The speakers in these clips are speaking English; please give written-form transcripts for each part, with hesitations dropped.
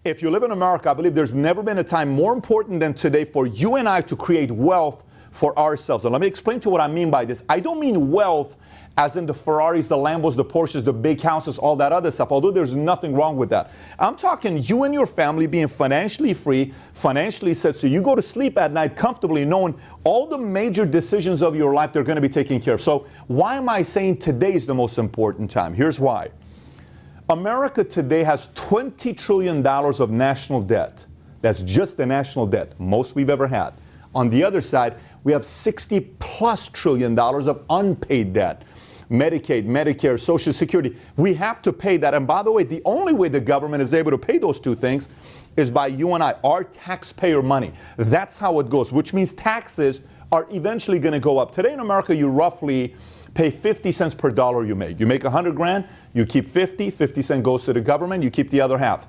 If you live in America, I believe there's never been a time more important than today for you and I to create wealth for ourselves. And let me explain to you what I mean by this. I don't mean wealth as in the Ferraris, the Lambos, the Porsches, the big houses, all that other stuff, although there's nothing wrong with that. I'm talking you and your family being financially free, financially set, so you go to sleep at night comfortably knowing all the major decisions of your life, they're going to be taken care of. So why am I saying today is the most important time? Here's why. America today has $20 trillion of national debt. That's just the national debt, most we've ever had. On the other side, we have $60+ trillion of unpaid debt. Medicaid, Medicare, Social Security. We have to pay that. And by the way, the only way the government is able to pay those two things is by you and I, our taxpayer money. That's how it goes, which means taxes are eventually going to go up. Today in America, you roughly pay 50 cents per dollar you make. You make 100 grand, you keep 50 cents goes to the government, you keep the other half.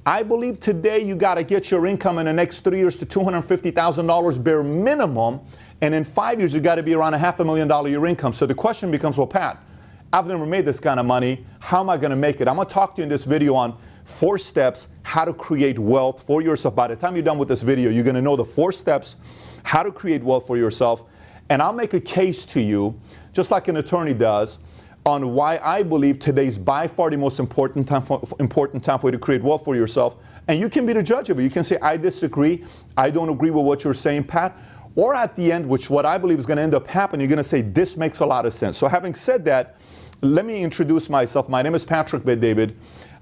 I believe today you got to get your income in the next 3 years to $250,000 bare minimum. And in 5 years, you got to be around $500,000 your income. So the question becomes, well, Pat, I've never made this kind of money. How am I going to make it? I'm going to talk to you in this video on 4 steps how to create wealth for yourself. By the time you're done with this video, you're going to know the 4 steps how to create wealth for yourself. And I'll make a case to you, just like an attorney does, on why I believe today's by far the most important time for you to create wealth for yourself. And you can be the judge of it. You can say, I disagree. I don't agree with what you're saying, Pat. Or at the end, which what I believe is going to end up happening, you're going to say, this makes a lot of sense. So having said that, let me introduce myself. My name is Patrick Bet-David.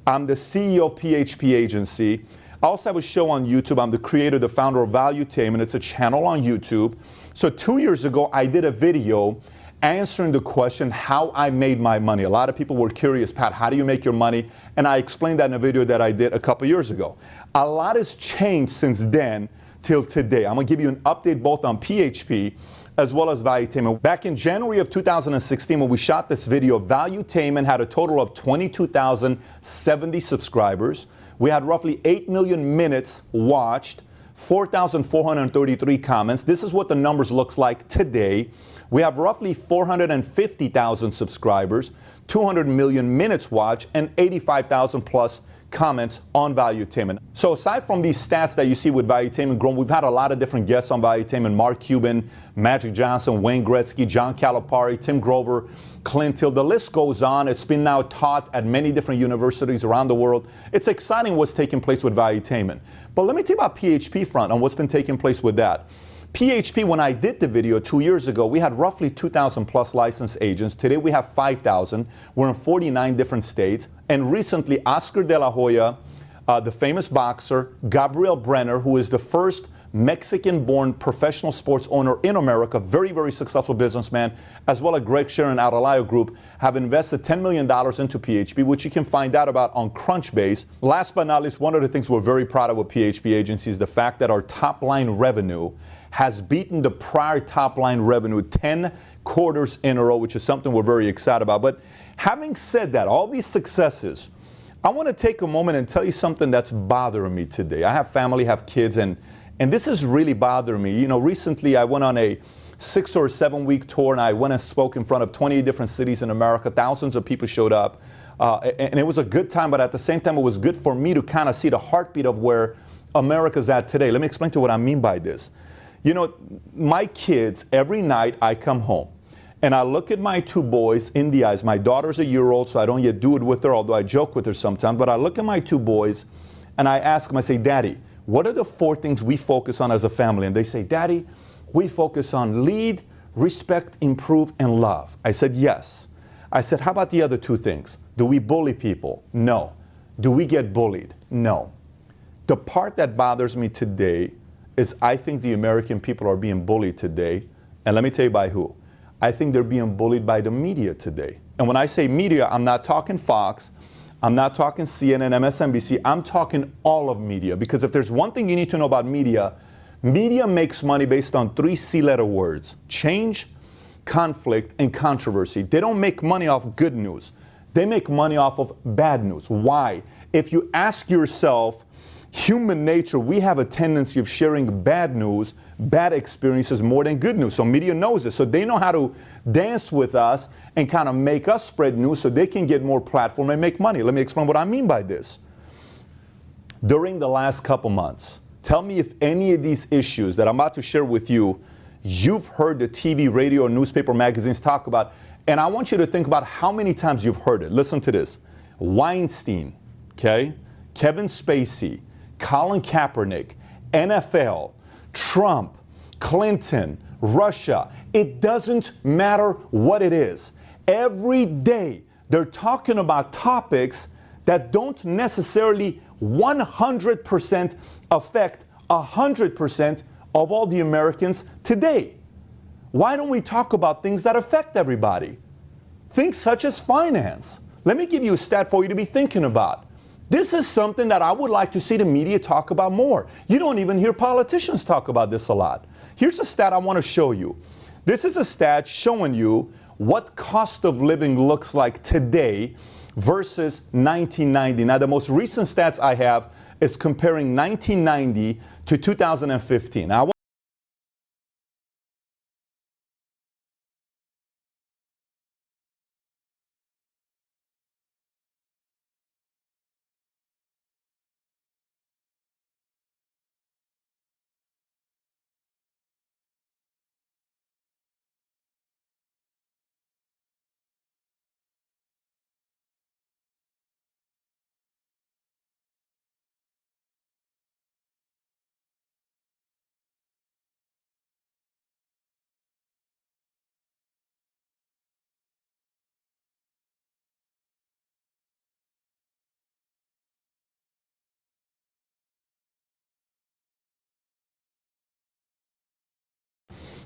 I'm the CEO of PHP Agency. I also have a show on YouTube. I'm the creator, the founder of Valuetainment. It's a channel on YouTube. So 2 years ago, I did a video answering the question how I made my money. A lot of people were curious, Pat, how do you make your money? And I explained that in a video that I did a couple years ago. A lot has changed since then till today. I'm going to give you an update both on PHP as well as Valuetainment. Back in January of 2016, when we shot this video, Valuetainment had a total of 22,070 subscribers. We had roughly 8 million minutes watched, 4,433 comments. This is what the numbers looks like today. We have roughly 450,000 subscribers, 200 million minutes watched, and 85,000 plus comments on Valuetainment. So aside from these stats that you see with Valuetainment growing, we've had a lot of different guests on Valuetainment: Mark Cuban, Magic Johnson, Wayne Gretzky, John Calipari, Tim Grover, Clint Hill. The list goes on. It's been now taught at many different universities around the world. It's exciting what's taking place with Valuetainment. But let me tell you about PHP front and what's been taking place with that. PHP, when I did the video 2 years ago, we had roughly 2,000 plus licensed agents. Today we have 5,000. We're in 49 different states. And recently, Oscar De La Hoya, the famous boxer, Gabriel Brenner, who is the first Mexican-born professional sports owner in America, very, very successful businessman, as well as Greg Sharon and Atalaya Group, have invested $10 million into PHP, which you can find out about on Crunchbase. Last but not least, one of the things we're very proud of with PHP Agency is the fact that our top-line revenue has beaten the prior top-line revenue 10 quarters in a row, which is something we're very excited about. But having said that, all these successes, I want to take a moment and tell you something that's bothering me today. I have family, have kids, and this is really bothering me. You know, recently I went on a 6 or 7 week tour, and I went and spoke in front of 28 different cities in America. Thousands of people showed up, and it was a good time, but at the same time, it was good for me to kind of see the heartbeat of where America's at today. Let me explain to you what I mean by this. You know, my kids, every night I come home and I look at my 2 boys in the eyes. My daughter's a year old, so I don't yet do it with her, although I joke with her sometimes. But I look at my 2 boys and I ask them, I say, Daddy, what are the 4 things we focus on as a family? And they say, Daddy, we focus on lead, respect, improve, and love. I said, yes. I said, how about the other 2 things? Do we bully people? No. Do we get bullied? No. The part that bothers me today is I think the American people are being bullied today. And let me tell you by who. I think they're being bullied by the media today. And when I say media, I'm not talking Fox, I'm not talking CNN, MSNBC, I'm talking all of media. Because if there's one thing you need to know about media, media makes money based on 3 C-letter words: change, conflict, and controversy. They don't make money off good news. They make money off of bad news. Why? If you ask yourself, human nature, we have a tendency of sharing bad news, bad experiences more than good news. So media knows this. So they know how to dance with us and kind of make us spread news so they can get more platform and make money. Let me explain what I mean by this. during the last couple months. Tell me if any of these issues that I'm about to share with you, you've heard the TV, radio, newspaper, magazines talk about, and I want you to think about how many times you've heard it. Listen to this. Weinstein, okay? Kevin Spacey, Colin Kaepernick, NFL, Trump, Clinton, Russia. It doesn't matter what it is. Every day they're talking about topics that don't necessarily 100% affect 100% of all the Americans today. Why don't we talk about things that affect everybody? Things such as finance. Let me give you a stat for you to be thinking about. This is something that I would like to see the media talk about more. You don't even hear politicians talk about this a lot. Here's a stat I want to show you. This is a stat showing you what cost of living looks like today versus 1990. Now, the most recent stats I have is comparing 1990 to 2015. Now,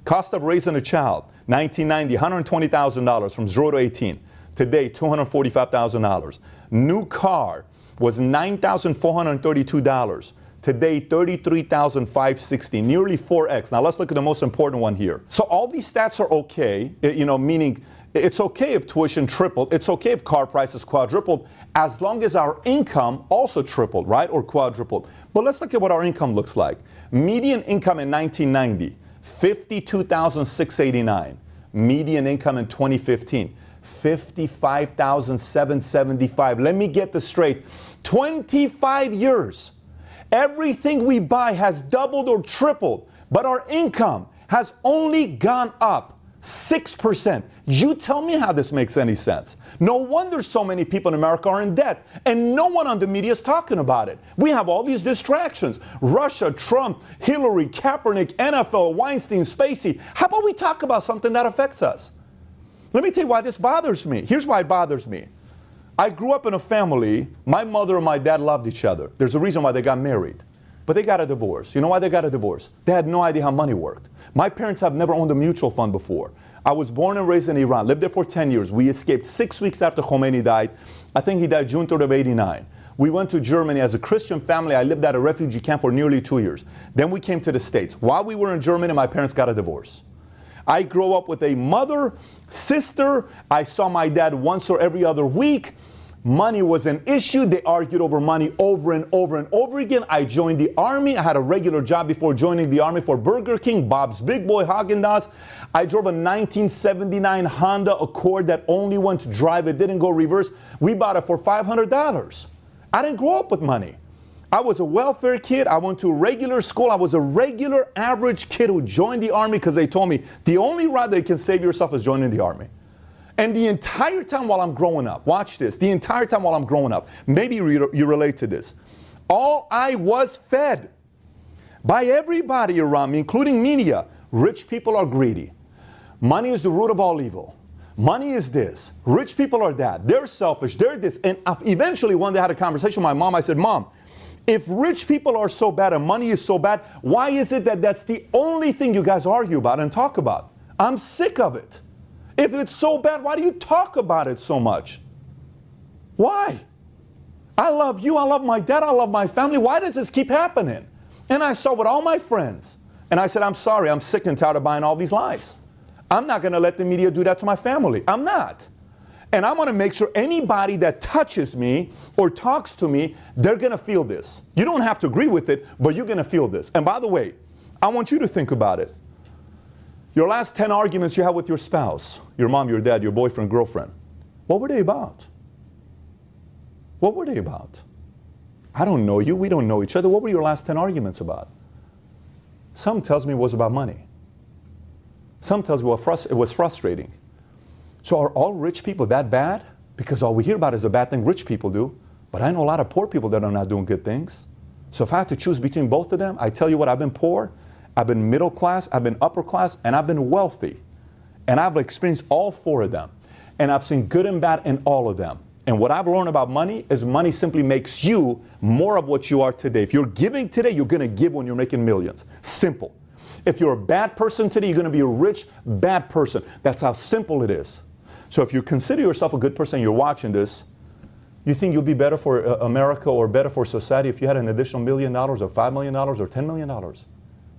cost of raising a child, 1990, $120,000 from 0 to 18. Today, $245,000. New car was $9,432. Today, $33,560, nearly 4x. Now let's look at the most important one here. So all these stats are okay, meaning it's okay if tuition tripled, it's okay if car prices quadrupled, as long as our income also tripled, right, or quadrupled. But let's look at what our income looks like. Median income in 1990, $52,689. Median income in 2015, $55,775. Let me get this straight. 25 years. Everything we buy has doubled or tripled, but our income has only gone up 6%. You tell me how this makes any sense. No wonder so many people in America are in debt, and no one on the media is talking about it. We have all these distractions. Russia, Trump, Hillary, Kaepernick, NFL, Weinstein, Spacey. How about we talk about something that affects us? Let me tell you why this bothers me. Here's why it bothers me. I grew up in a family, my mother and my dad loved each other. There's a reason why they got married. But they got a divorce. You know why they got a divorce? They had no idea how money worked. My parents have never owned a mutual fund before. I was born and raised in Iran, lived there for 10 years. We escaped 6 weeks after Khomeini died. I think he died June 3rd of 89. We went to Germany as a Christian family. I lived at a refugee camp for nearly 2 years. Then we came to the States. While we were in Germany, my parents got a divorce. I grew up with a mother, sister. I saw my dad once or every other week. Money was an issue. They argued over money over and over and over again. I joined the Army. I had a regular job before joining the Army for Burger King, Bob's Big Boy, Haagen-Dazs. I drove a 1979 Honda Accord that only went to drive. It didn't go reverse. We bought it for $500. I didn't grow up with money. I was a welfare kid. I went to regular school. I was a regular average kid who joined the Army because they told me the only route that you can save yourself is joining the Army. And the entire time while I'm growing up, watch this, the entire time while I'm growing up, maybe you relate to this, all I was fed by everybody around me, including media, rich people are greedy. Money is the root of all evil. Money is this. Rich people are that. They're selfish. They're this. And eventually one day I had a conversation with my mom. I said, Mom, if rich people are so bad and money is so bad, why is it that that's the only thing you guys argue about and talk about? I'm sick of it. If it's so bad, why do you talk about it so much? Why? I love you, I love my dad, I love my family. Why does this keep happening? And I saw with all my friends. And I said, I'm sorry, I'm sick and tired of buying all these lies. I'm not going to let the media do that to my family. I'm not. And I'm going to make sure anybody that touches me or talks to me, they're going to feel this. You don't have to agree with it, but you're going to feel this. And by the way, I want you to think about it. Your last 10 arguments you had with your spouse, your mom, your dad, your boyfriend, girlfriend, what were they about? What were they about? I don't know you. We don't know each other. What were your last 10 arguments about? Some tells me it was about money. Some tells me it was frustrating. So are all rich people that bad? Because all we hear about is the bad thing rich people do. But I know a lot of poor people that are not doing good things. So if I have to choose between both of them, I tell you what, I've been poor, I've been middle class, I've been upper class, and I've been wealthy. And I've experienced all four of them. And I've seen good and bad in all of them. And what I've learned about money is money simply makes you more of what you are today. If you're giving today, you're going to give when you're making millions. Simple. If you're a bad person today, you're going to be a rich, bad person. That's how simple it is. So if you consider yourself a good person, you're watching this, you think you'll be better for America or better for society if you had an additional $1 million or $5 million or $10 million?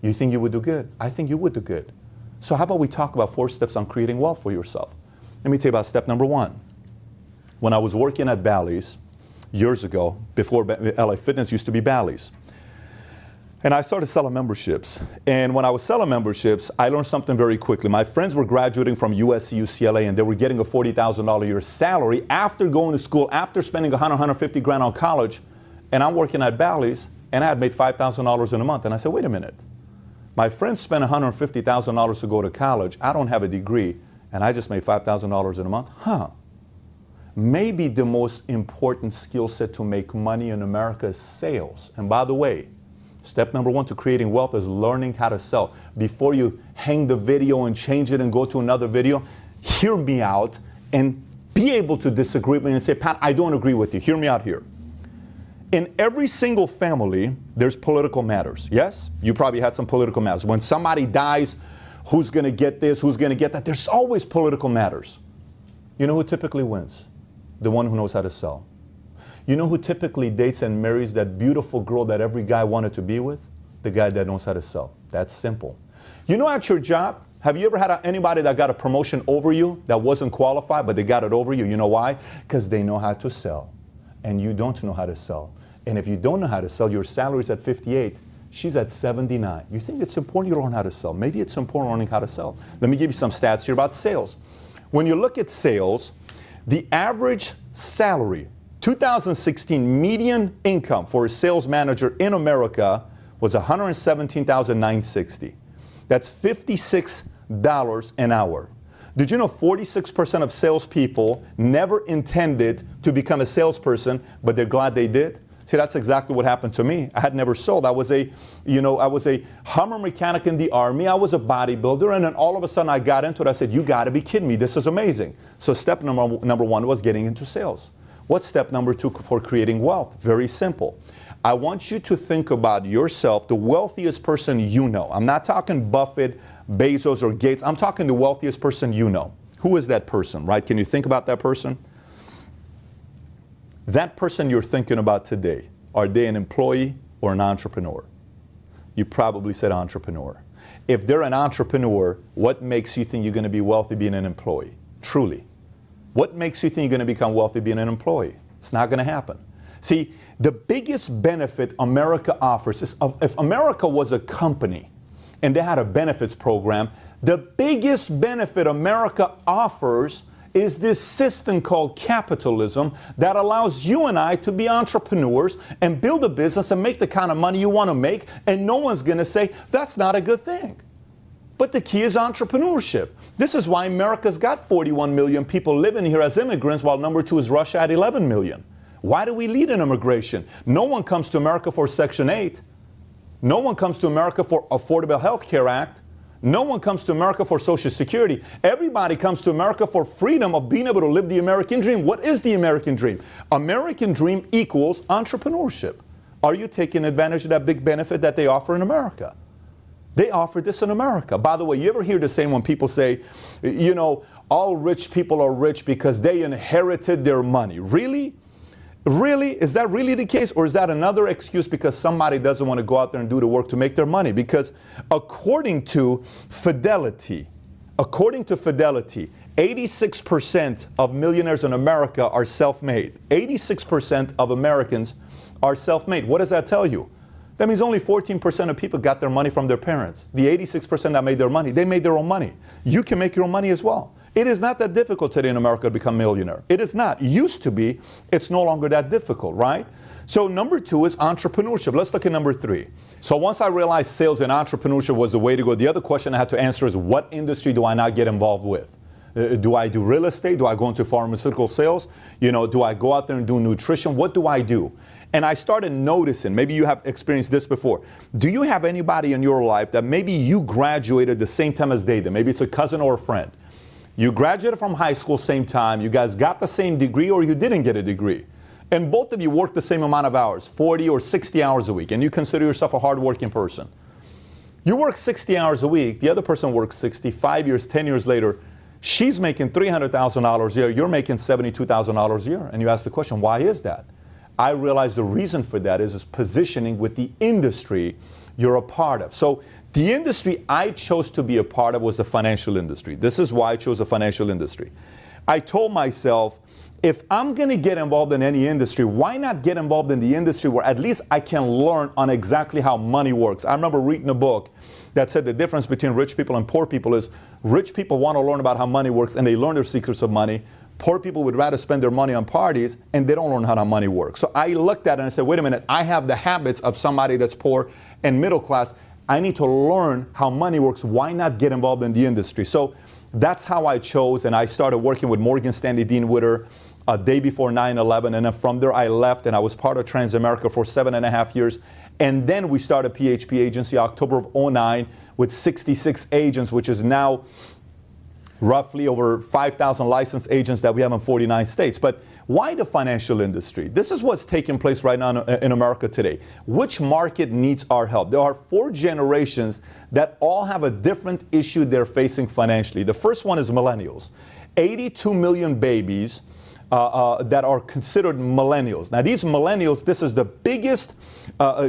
You think you would do good? I think you would do good. So how about we talk about 4 steps on creating wealth for yourself? Let me tell you about step number 1. When I was working at Bally's years ago, before LA Fitness used to be Bally's, and I started selling memberships. And when I was selling memberships, I learned something very quickly. My friends were graduating from USC, UCLA, and they were getting a $40,000 a year salary after going to school, after spending $150 grand on college. And I'm working at Bally's, and I had made $5,000 in a month. And I said, wait a minute. My friends spent $150,000 to go to college. I don't have a degree, and I just made $5,000 in a month. Maybe the most important skill set to make money in America is sales. And by the way, step number 1 to creating wealth is learning how to sell. Before you hang the video and change it and go to another video, hear me out and be able to disagree with me and say, Pat, I don't agree with you. Hear me out here. In every single family, there's political matters. Yes? You probably had some political matters. When somebody dies, who's going to get this? Who's going to get that? There's always political matters. You know who typically wins? The one who knows how to sell. You know who typically dates and marries that beautiful girl that every guy wanted to be with? The guy that knows how to sell. That's simple. You know, at your job, have you ever had anybody that got a promotion over you that wasn't qualified, but they got it over you? You know why? Because they know how to sell. And you don't know how to sell. And if you don't know how to sell, your salary's at 58, she's at 79. You think it's important you learn how to sell. Maybe it's important learning how to sell. Let me give you some stats here about sales. When you look at sales, the average salary, 2016 median income for a sales manager in America was $117,960. That's $56 an hour. Did you know 46% of salespeople never intended to become a salesperson, but they're glad they did? See, that's exactly what happened to me. I had never sold. I was a Hummer mechanic in the Army. I was a bodybuilder, and then all of a sudden I got into it. I said, you got to be kidding me. This is amazing. So step number 1 was getting into sales. What's step number 2 for creating wealth? Very simple. I want you to think about yourself, the wealthiest person you know. I'm not talking Buffett, Bezos, or Gates. I'm talking the wealthiest person you know. Who is that person, right? Can you think about that person? That person you're thinking about today, are they an employee or an entrepreneur? You probably said entrepreneur. If they're an entrepreneur, what makes you think you're going to be wealthy being an employee? Truly. What makes you think you're going to become wealthy being an employee? It's not going to happen. See, the biggest benefit America offers is if America was a company and they had a benefits program, the biggest benefit America offers is this system called capitalism that allows you and I to be entrepreneurs and build a business and make the kind of money you want to make, and no one's going to say, that's not a good thing. But the key is entrepreneurship. This is why America's got 41 million people living here as immigrants, while number 2 is Russia at 11 million. Why do we lead in immigration? No one comes to America for Section 8. No one comes to America for Affordable Health Care Act. No one comes to America for Social Security. Everybody comes to America for freedom of being able to live the American dream. What is the American dream? American dream equals entrepreneurship. Are you taking advantage of that big benefit that they offer in America? They offer this in America. By the way, you ever hear the same when people say, you know, all rich people are rich because they inherited their money? Really? Really? Is that really the case? Or is that another excuse because somebody doesn't want to go out there and do the work to make their money? Because according to Fidelity, 86% of millionaires in America are self-made. 86% of Americans are self-made. What does that tell you? That means only 14% of people got their money from their parents. The 86% that made their money, they made their own money. You can make your own money as well. It is not that difficult today in America to become a millionaire. It is not. It used to be. It's no longer that difficult, right? So number 2 is entrepreneurship. Let's look at number 3. So once I realized sales and entrepreneurship was the way to go, the other question I had to answer is, what industry do I not get involved with? Do I do real estate? Do I go into pharmaceutical sales? Do I go out there and do nutrition? What do I do? And I started noticing, maybe you have experienced this before. Do you have anybody in your life that maybe you graduated the same time as they did? Maybe it's a cousin or a friend. You graduated from high school same time, you guys got the same degree, or you didn't get a degree. And both of you work the same amount of hours, 40 or 60 hours a week, and you consider yourself a hardworking person. You work 60 hours a week, the other person works 65 years, 10 years later, she's making $300,000 a year, you're making $72,000 a year. And you ask the question, why is that? I realized the reason for that is positioning with the industry you're a part of. So the industry I chose to be a part of was the financial industry. This is why I chose the financial industry. I told myself, if I'm going to get involved in any industry, why not get involved in the industry where at least I can learn on exactly how money works? I remember reading a book that said the difference between rich people and poor people is rich people want to learn about how money works and they learn their secrets of money. Poor people would rather spend their money on parties and they don't learn how money works. So I looked at it and I said, wait a minute, I have the habits of somebody that's poor and middle class. I need to learn how money works. Why not get involved in the industry? So that's how I chose, and I started working with Morgan Stanley Dean Witter a day before 9/11, and then from there I left and I was part of Transamerica for 7.5 years. And then we started PHP agency October of 2009 with 66 agents, which is now roughly over 5,000 licensed agents that we have in 49 states. But why the financial industry? This is what's taking place right now in America today. Which market needs our help? There are 4 generations that all have a different issue they're facing financially. The first one is millennials. 82 million babies that are considered millennials. Now these millennials, this is the biggest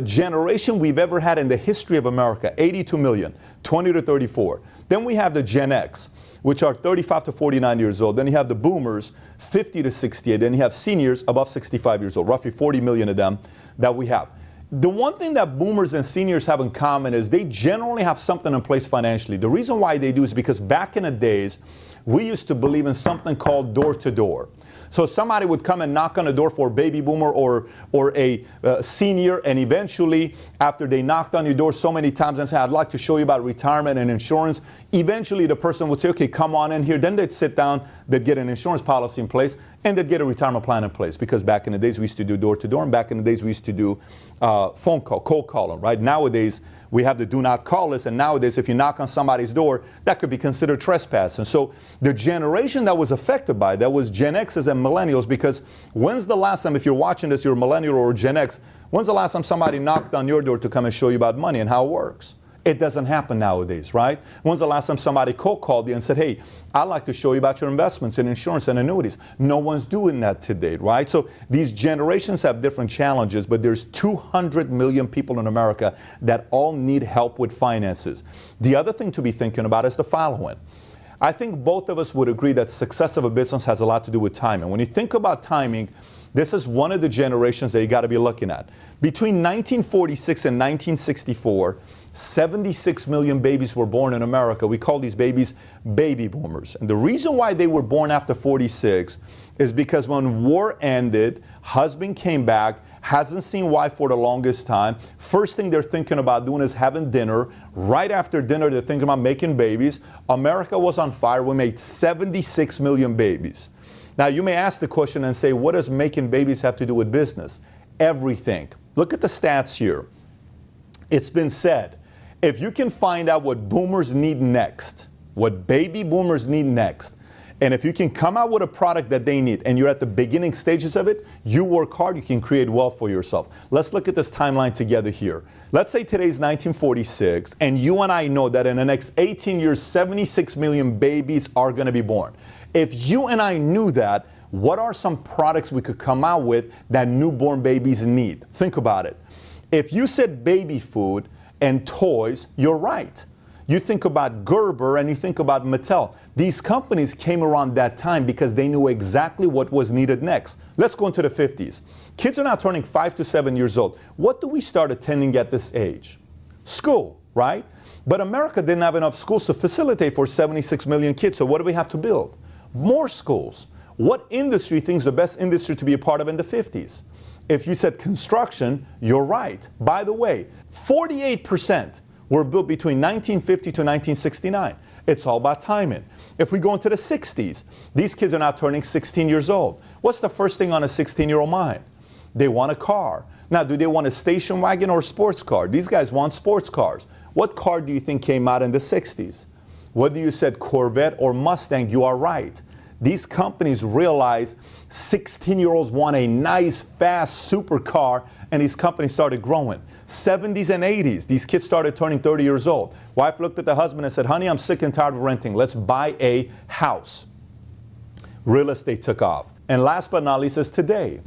generation we've ever had in the history of America, 82 million, 20 to 34. Then we have the Gen X, which are 35 to 49 years old. Then you have the boomers, 50 to 68. Then you have seniors above 65 years old, roughly 40 million of them that we have. The one thing that boomers and seniors have in common is they generally have something in place financially. The reason why they do is because back in the days, we used to believe in something called door-to-door. So somebody would come and knock on a door for a baby boomer or a senior, and eventually, after they knocked on your door so many times and said, I'd like to show you about retirement and insurance, eventually the person would say, okay, come on in here. Then they'd sit down, they'd get an insurance policy in place, and they'd get a retirement plan in place. Because back in the days, we used to do door-to-door, and back in the days, we used to do phone call, cold calling, right? Nowadays, we have the do not call list, and nowadays if you knock on somebody's door, that could be considered trespass. And so the generation that was affected by that was Gen X's and millennials, because when's the last time, if you're watching this, you're a millennial or Gen X, when's the last time somebody knocked on your door to come and show you about money and how it works? It doesn't happen nowadays, right? When's the last time somebody cold called you and said, hey, I'd like to show you about your investments in insurance and annuities? No one's doing that today, right? So these generations have different challenges, but there's 200 million people in America that all need help with finances. The other thing to be thinking about is the following. I think both of us would agree that success of a business has a lot to do with timing. When you think about timing, this is one of the generations that you got to be looking at. Between 1946 and 1964, 76 million babies were born in America. We call these babies baby boomers. And the reason why they were born after 46 is because when war ended, husband came back, hasn't seen wife for the longest time. First thing they're thinking about doing is having dinner. Right after dinner, they're thinking about making babies. America was on fire. We made 76 million babies. Now, you may ask the question and say, what does making babies have to do with business? Everything. Look at the stats here. It's been said, if you can find out what boomers need next, what baby boomers need next, and if you can come out with a product that they need and you're at the beginning stages of it, you work hard, you can create wealth for yourself. Let's look at this timeline together here. Let's say today's 1946, and you and I know that in the next 18 years, 76 million babies are going to be born. If you and I knew that, what are some products we could come out with that newborn babies need? Think about it. If you said baby food and toys, you're right. You think about Gerber and you think about Mattel. These companies came around that time because they knew exactly what was needed next. Let's go into the 50s. Kids are now turning 5 to 7 years old. What do we start attending at this age? School, right? But America didn't have enough schools to facilitate for 76 million kids. So what do we have to build? More schools. What industry thinks the best industry to be a part of in the 50s? If you said construction, you're right. By the way, 48% were built between 1950 to 1969. It's all about timing. If we go into the 60s, these kids are now turning 16 years old. What's the first thing on a 16-year-old mind? They want a car. Now, do they want a station wagon or a sports car? These guys want sports cars. What car do you think came out in the 60s? Whether you said Corvette or Mustang, you are right. These companies realize 16-year-olds want a nice, fast supercar, and these companies started growing. 70s and 80s, these kids started turning 30 years old. Wife looked at the husband and said, honey, I'm sick and tired of renting. Let's buy a house. Real estate took off. And last but not least is today.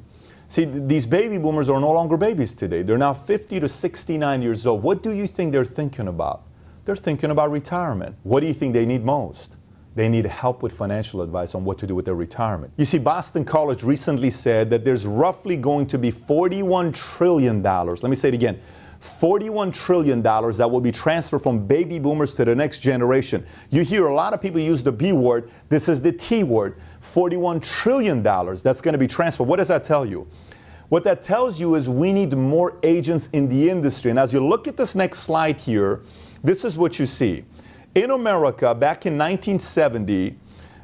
See, these baby boomers are no longer babies today. They're now 50 to 69 years old. What do you think they're thinking about? They're thinking about retirement. What do you think they need most? They need help with financial advice on what to do with their retirement. You see, Boston College recently said that there's roughly going to be $41 trillion. Let me say it again. $41 trillion that will be transferred from baby boomers to the next generation. You hear a lot of people use the B word. This is the T word. $41 trillion that's going to be transferred. What does that tell you? What that tells you is we need more agents in the industry. And as you look at this next slide here, this is what you see. In America, back in 1970,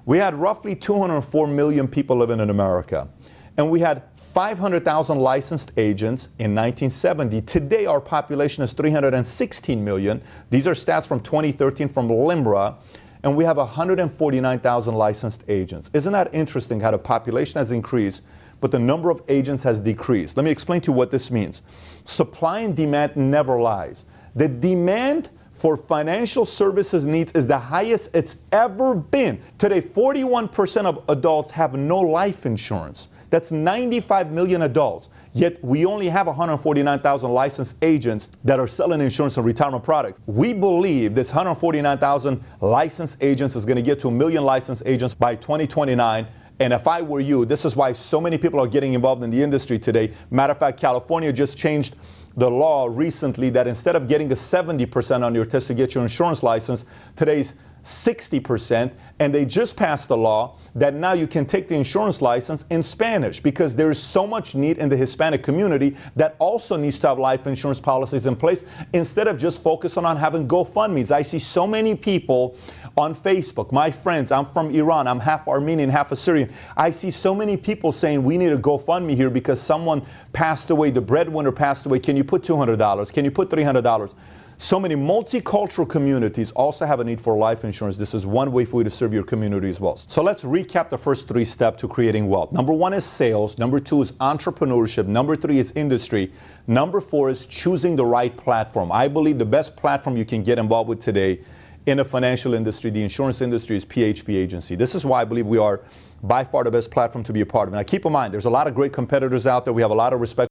we had roughly 204 million people living in America. And we had 500,000 licensed agents in 1970. Today, our population is 316 million. These are stats from 2013 from LIMRA. And we have 149,000 licensed agents. Isn't that interesting how the population has increased, but the number of agents has decreased? Let me explain to you what this means. Supply and demand never lies. The demand for financial services needs is the highest it's ever been. Today, 41% of adults have no life insurance. That's 95 million adults. Yet we only have 149,000 licensed agents that are selling insurance and retirement products. We believe this 149,000 licensed agents is going to get to 1 million licensed agents by 2029. And if I were you, this is why so many people are getting involved in the industry today. Matter of fact, California just changed the law recently that instead of getting a 70% on your test to get your insurance license, today's 60%, and they just passed a law that now you can take the insurance license in Spanish because there is so much need in the Hispanic community that also needs to have life insurance policies in place instead of just focusing on having GoFundMes. I see so many people on Facebook, my friends, I'm from Iran, I'm half Armenian, half Assyrian. I see so many people saying we need a GoFundMe here because someone passed away, the breadwinner passed away. Can you put $200? Can you put $300? So many multicultural communities also have a need for life insurance. This is one way for you to serve your community as well. So let's recap the first 3 steps to creating wealth. Number 1 is sales. Number 2 is entrepreneurship. Number 3 is industry. Number 4 is choosing the right platform. I believe the best platform you can get involved with today in the financial industry, the insurance industry, is PHP agency. This is why I believe we are by far the best platform to be a part of. Now keep in mind, there's a lot of great competitors out there. We have a lot of respect.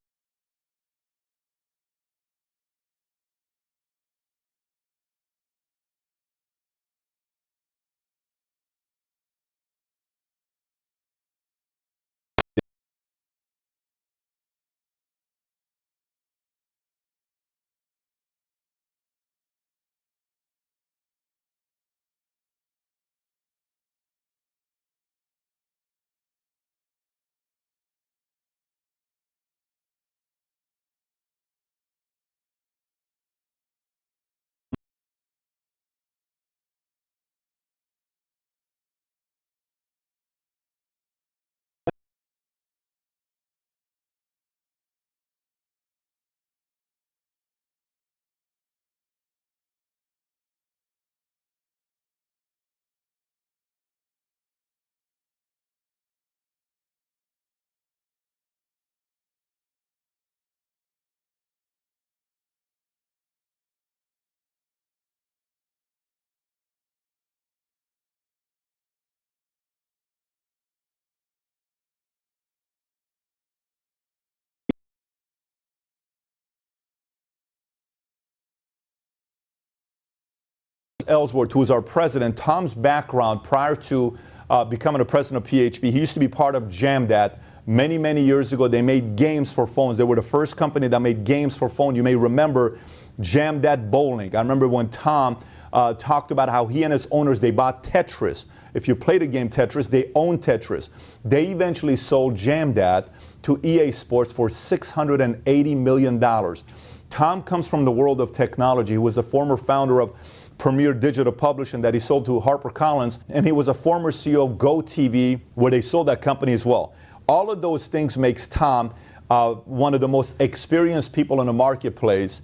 Ellsworth, who is our president, Tom's background prior to becoming the president of PHP, he used to be part of Jamdat. Many, many years ago, they made games for phones. They were the first company that made games for phone. You may remember Jamdat Bowling. I remember when Tom talked about how he and his owners, they bought Tetris. If you play the game Tetris, they own Tetris. They eventually sold Jamdat to EA Sports for $680 million. Tom comes from the world of technology. He was the former founder of Premier Digital Publishing that he sold to HarperCollins, and he was a former CEO of GoTV, where they sold that company as well. All of those things makes Tom one of the most experienced people in the marketplace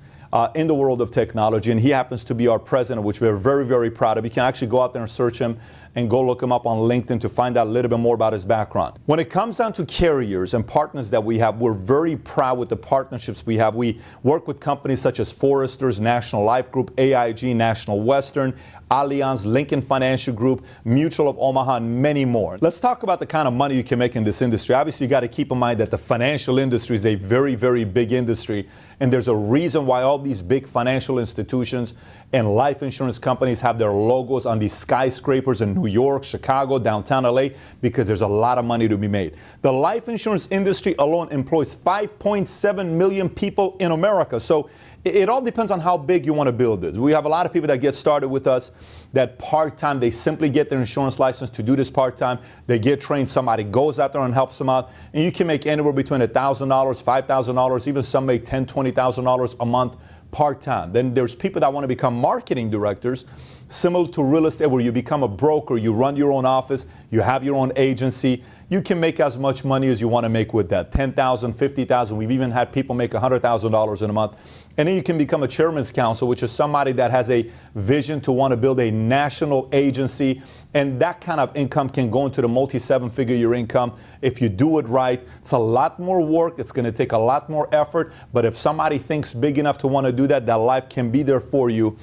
in the world of technology, and he happens to be our president, which we're very, very proud of. You can actually go out there and search him and go look him up on LinkedIn to find out a little bit more about his background. When it comes down to carriers and partners that we have, we're very proud with the partnerships we have. We work with companies such as Foresters, National Life Group, AIG, National Western, Allianz, Lincoln Financial Group, Mutual of Omaha, and many more. Let's talk about the kind of money you can make in this industry. Obviously, you got to keep in mind that the financial industry is a very, very big industry, and there's a reason why all these big financial institutions and life insurance companies have their logos on these skyscrapers in New York, Chicago, downtown LA, because there's a lot of money to be made. The life insurance industry alone employs 5.7 million people in America. So it all depends on how big you want to build this. We have a lot of people that get started with us that part-time, they simply get their insurance license to do this part-time. They get trained, somebody goes out there and helps them out. And you can make anywhere between $1,000, $5,000, even some make $10,000, $20,000 a month part-time. Then there's people that want to become marketing directors, similar to real estate, where you become a broker, you run your own office, you have your own agency. You can make as much money as you want to make with that, $10,000, $50,000. We've even had people make $100,000 in a month. And then you can become a chairman's counsel, which is somebody that has a vision to want to build a national agency. And that kind of income can go into the multi-seven-figure-year income if you do it right. It's a lot more work. It's going to take a lot more effort. But if somebody thinks big enough to want to do that, that life can be there for you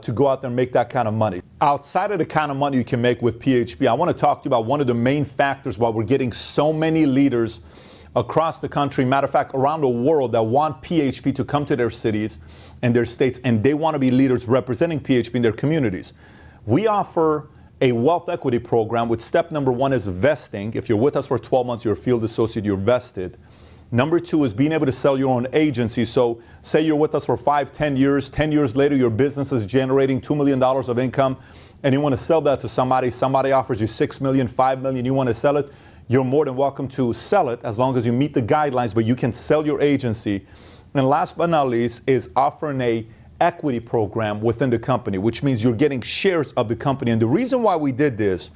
to go out there and make that kind of money. Outside of the kind of money you can make with PHP, I want to talk to you about one of the main factors why we're getting so many leaders across the country, matter of fact, around the world, that want PHP to come to their cities and their states, and they want to be leaders representing PHP in their communities. We offer a wealth equity program with step number one is vesting. If you're with us for 12 months, you're a field associate, you're vested. Number two is being able to sell your own agency. So say you're with us for 5, 10 years, 10 years later, your business is generating $2 million of income, and you want to sell that to somebody. Somebody offers you $6 million, $5 million, you want to sell it. You're more than welcome to sell it as long as you meet the guidelines, but you can sell your agency. And last but not least is offering a equity program within the company, which means you're getting shares of the company. And the reason why we did this,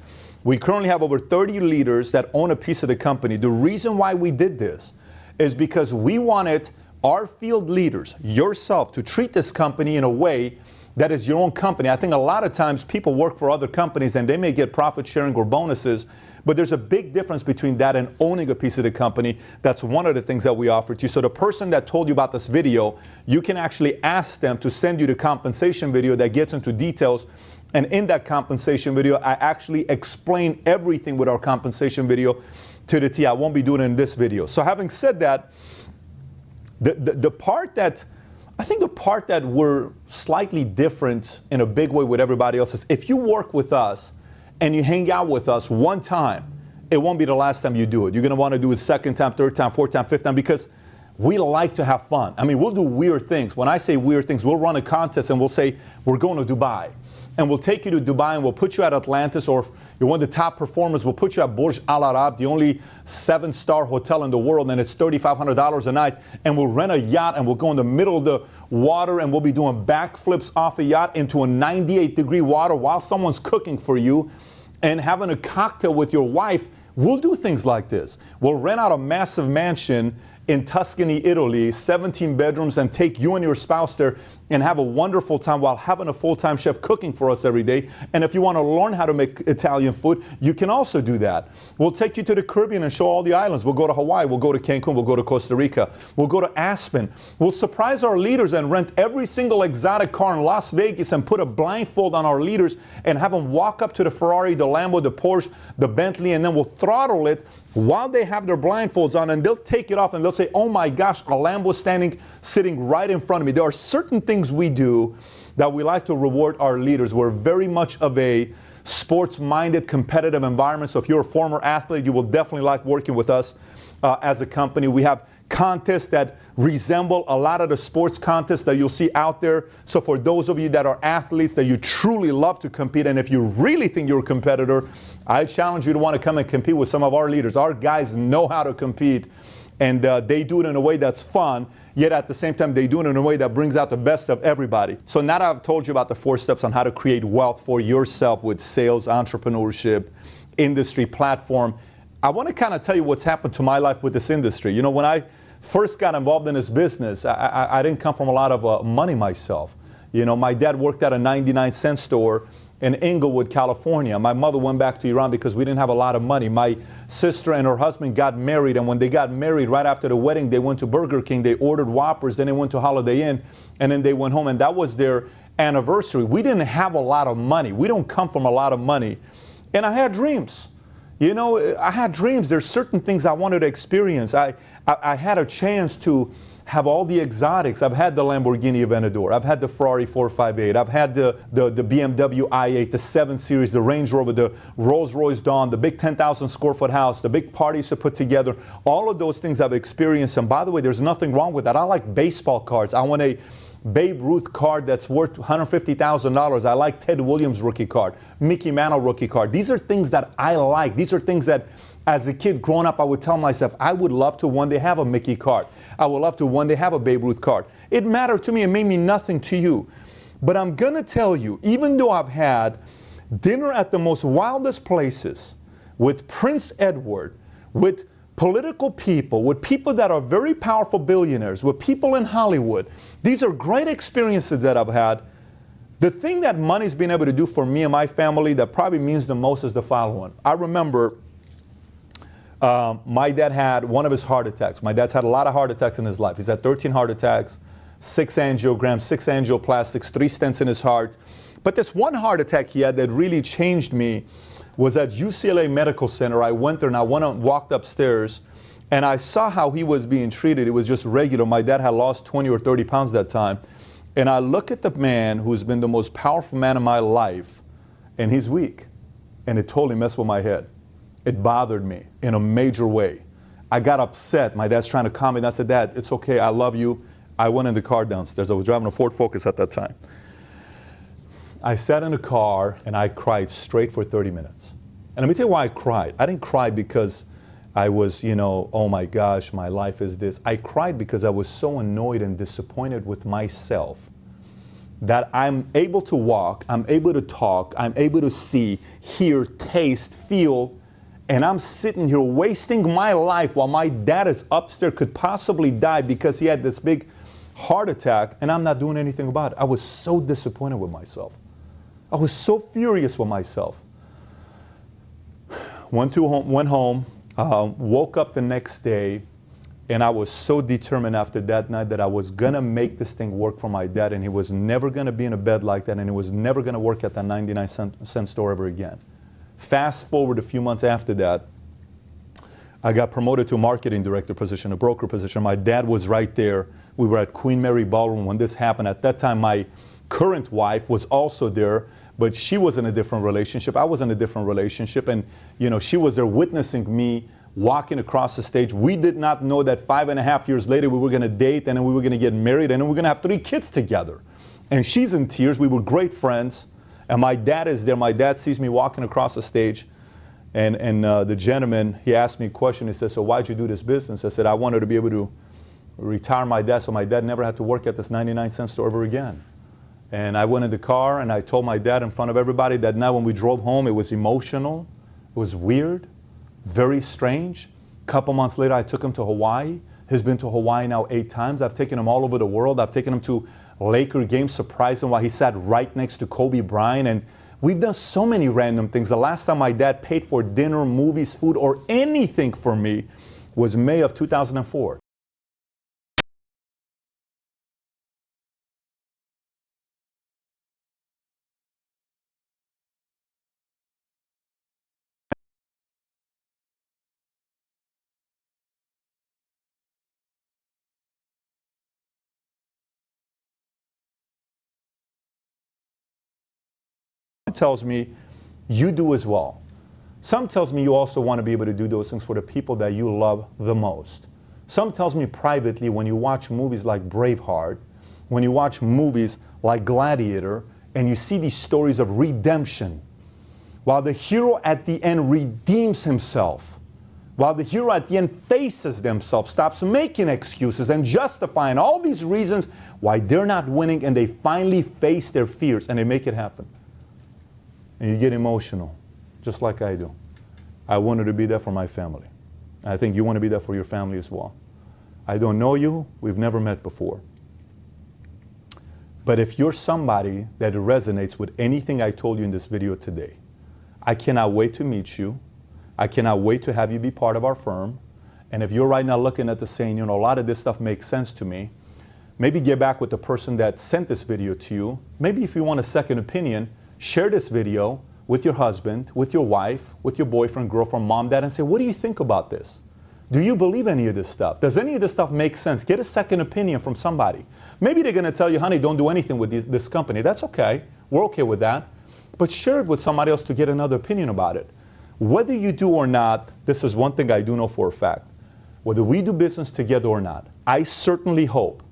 we currently have over 30 leaders that own a piece of the company. The reason why we did this is because we wanted our field leaders, yourself, to treat this company in a way that is your own company. I think a lot of times people work for other companies and they may get profit sharing or bonuses, but there's a big difference between that and owning a piece of the company. That's one of the things that we offer to you. So the person that told you about this video, you can actually ask them to send you the compensation video that gets into details. And in that compensation video, I actually explain everything with our compensation video to the T. I won't be doing it in this video. So having said that, the part that we're slightly different in a big way with everybody else is if you work with us and you hang out with us one time, it won't be the last time you do it. You're going to want to do it second time, third time, fourth time, fifth time, because we like to have fun. I mean, we'll do weird things. When I say weird things, we'll run a contest and we'll say, we're going to Dubai. And we'll take you to Dubai and we'll put you at Atlantis, or if you're one of the top performers, we'll put you at Burj Al Arab, the only 7-star hotel in the world, and it's $3,500 a night. And we'll rent a yacht and we'll go in the middle of the water and we'll be doing backflips off a yacht into a 98-degree water while someone's cooking for you and having a cocktail with your wife. We'll do things like this. We'll rent out a massive mansion in Tuscany, Italy, 17 bedrooms, and take you and your spouse there and have a wonderful time while having a full-time chef cooking for us every day. And if you want to learn how to make Italian food, you can also do that. We'll take you to the Caribbean and show all the islands. We'll go to Hawaii, we'll go to Cancun, we'll go to Costa Rica, we'll go to Aspen. We'll surprise our leaders and rent every single exotic car in Las Vegas and put a blindfold on our leaders and have them walk up to the Ferrari, the Lambo, the Porsche, the Bentley, and then we'll throttle it while they have their blindfolds on, and they'll take it off and they'll say, oh my gosh, a Lambo sitting right in front of me. There are certain things we do that we like to reward our leaders. We're very much of a sports-minded, competitive environment. So if you're a former athlete, you will definitely like working with us as a company. We have contests that resemble a lot of the sports contests that you'll see out there. So for those of you that are athletes that you truly love to compete, and if you really think you're a competitor, I challenge you to want to come and compete with some of our leaders. Our guys know how to compete. And they do it in a way that's fun, yet at the same time, they do it in a way that brings out the best of everybody. So now that I've told you about the 4 steps on how to create wealth for yourself with sales, entrepreneurship, industry, platform, I want to kind of tell you what's happened to my life with this industry. You know, when I first got involved in this business, I didn't come from a lot of money myself. You know, my dad worked at a 99-cent store in Inglewood, California. My mother went back to Iran because we didn't have a lot of money. My sister and her husband got married, and when they got married, right after the wedding, they went to Burger King, they ordered Whoppers, then they went to Holiday Inn, and then they went home, and that was their anniversary. We didn't have a lot of money. We don't come from a lot of money. And I had dreams. You know, I had dreams. There's certain things I wanted to experience. I had a chance to have all the exotics. I've had the Lamborghini Aventador. I've had the Ferrari 458. I've had the BMW i8, the 7 Series, the Range Rover, the Rolls-Royce Dawn, the big 10,000 square foot house, the big parties to put together. All of those things I've experienced. And by the way, there's nothing wrong with that. I like baseball cards. I want a Babe Ruth card that's worth $150,000. I like Ted Williams rookie card, Mickey Mantle rookie card. These are things that I like. These are things that as a kid growing up, I would tell myself, I would love to one day have a Mickey card. I would love to one day have a Babe Ruth card. It mattered to me. It made me nothing to you. But I'm going to tell you, even though I've had dinner at the most wildest places with Prince Edward, with political people, with people that are very powerful billionaires, with people in Hollywood, these are great experiences that I've had. The thing that money's been able to do for me and my family that probably means the most is the following. I remember my dad had one of his heart attacks. My dad's had a lot of heart attacks in his life. He's had 13 heart attacks, 6 angiograms, 6 angioplastics, 3 stents in his heart. But this one heart attack he had that really changed me was at UCLA Medical Center. I went there and I walked upstairs and I saw how he was being treated. It was just regular. My dad had lost 20 or 30 pounds that time. And I look at the man who's been the most powerful man in my life, and he's weak. And it totally messed with my head. It bothered me in a major way. I got upset. My dad's trying to calm me. And I said, Dad, it's okay. I love you. I went in the car downstairs. I was driving a Ford Focus at that time. I sat in the car and I cried straight for 30 minutes. And let me tell you why I cried. I didn't cry because I was, you know, oh my gosh, my life is this. I cried because I was so annoyed and disappointed with myself that I'm able to walk, I'm able to talk, I'm able to see, hear, taste, feel, and I'm sitting here wasting my life while my dad is upstairs, could possibly die because he had this big heart attack, and I'm not doing anything about it. I was so disappointed with myself. I was so furious with myself. Went home, woke up the next day, and I was so determined after that night that I was gonna make this thing work for my dad, and he was never gonna be in a bed like that, and he was never gonna work at that 99-cent store ever again. Fast forward a few months after that, I got promoted to a marketing director position, a broker position. My dad was right there. We were at Queen Mary Ballroom when this happened. At that time, my current wife was also there, but she was in a different relationship. I was in a different relationship, and you know, she was there witnessing me walking across the stage. We did not know that 5.5 years later we were going to date, and then we were going to get married, and then we were going to have 3 kids together. And she's in tears. We were great friends, and my dad is there. My dad sees me walking across the stage, and the gentleman, he asked me a question. He said, so why'd you do this business? I said, I wanted to be able to retire my dad so my dad never had to work at this 99-cent store ever again. And I went in the car and I told my dad in front of everybody that night when we drove home, it was emotional, it was weird, very strange. A couple months later, I took him to Hawaii. He's been to Hawaii now 8 times. I've taken him all over the world. I've taken him to Laker games, surprised him while he sat right next to Kobe Bryant. And we've done so many random things. The last time my dad paid for dinner, movies, food, or anything for me was May of 2004. Tells me you do as well. Some tells me you also want to be able to do those things for the people that you love the most. Some tells me privately when you watch movies like Braveheart, when you watch movies like Gladiator, and you see these stories of redemption, while the hero at the end redeems himself, while the hero at the end faces themselves, stops making excuses and justifying all these reasons why they're not winning, and they finally face their fears and they make it happen. And you get emotional, just like I do. I wanted to be there for my family. I think you want to be there for your family as well. I don't know you, we've never met before. But if you're somebody that resonates with anything I told you in this video today, I cannot wait to meet you. I cannot wait to have you be part of our firm. And if you're right now looking at this saying, you know, a lot of this stuff makes sense to me, maybe get back with the person that sent this video to you. Maybe if you want a second opinion, share this video with your husband, with your wife, with your boyfriend, girlfriend, mom, dad, and say, what do you think about this? Do you believe any of this stuff? Does any of this stuff make sense? Get a second opinion from somebody. Maybe they're going to tell you, honey, don't do anything with this company. That's okay. We're okay with that. But share it with somebody else to get another opinion about it. Whether you do or not, this is one thing I do know for a fact. Whether we do business together or not, I certainly hope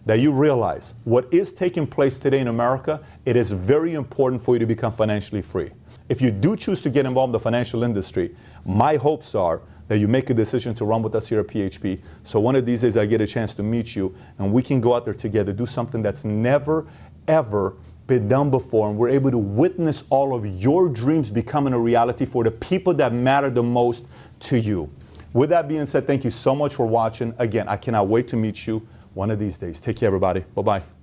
that you realize what is taking place today in America, it is very important for you to become financially free. If you do choose to get involved in the financial industry, my hopes are that you make a decision to run with us here at PHP. So one of these days I get a chance to meet you and we can go out there together, do something that's never, ever been done before, and we're able to witness all of your dreams becoming a reality for the people that matter the most to you. With that being said, thank you so much for watching. Again, I cannot wait to meet you one of these days. Take care, everybody. Bye-bye.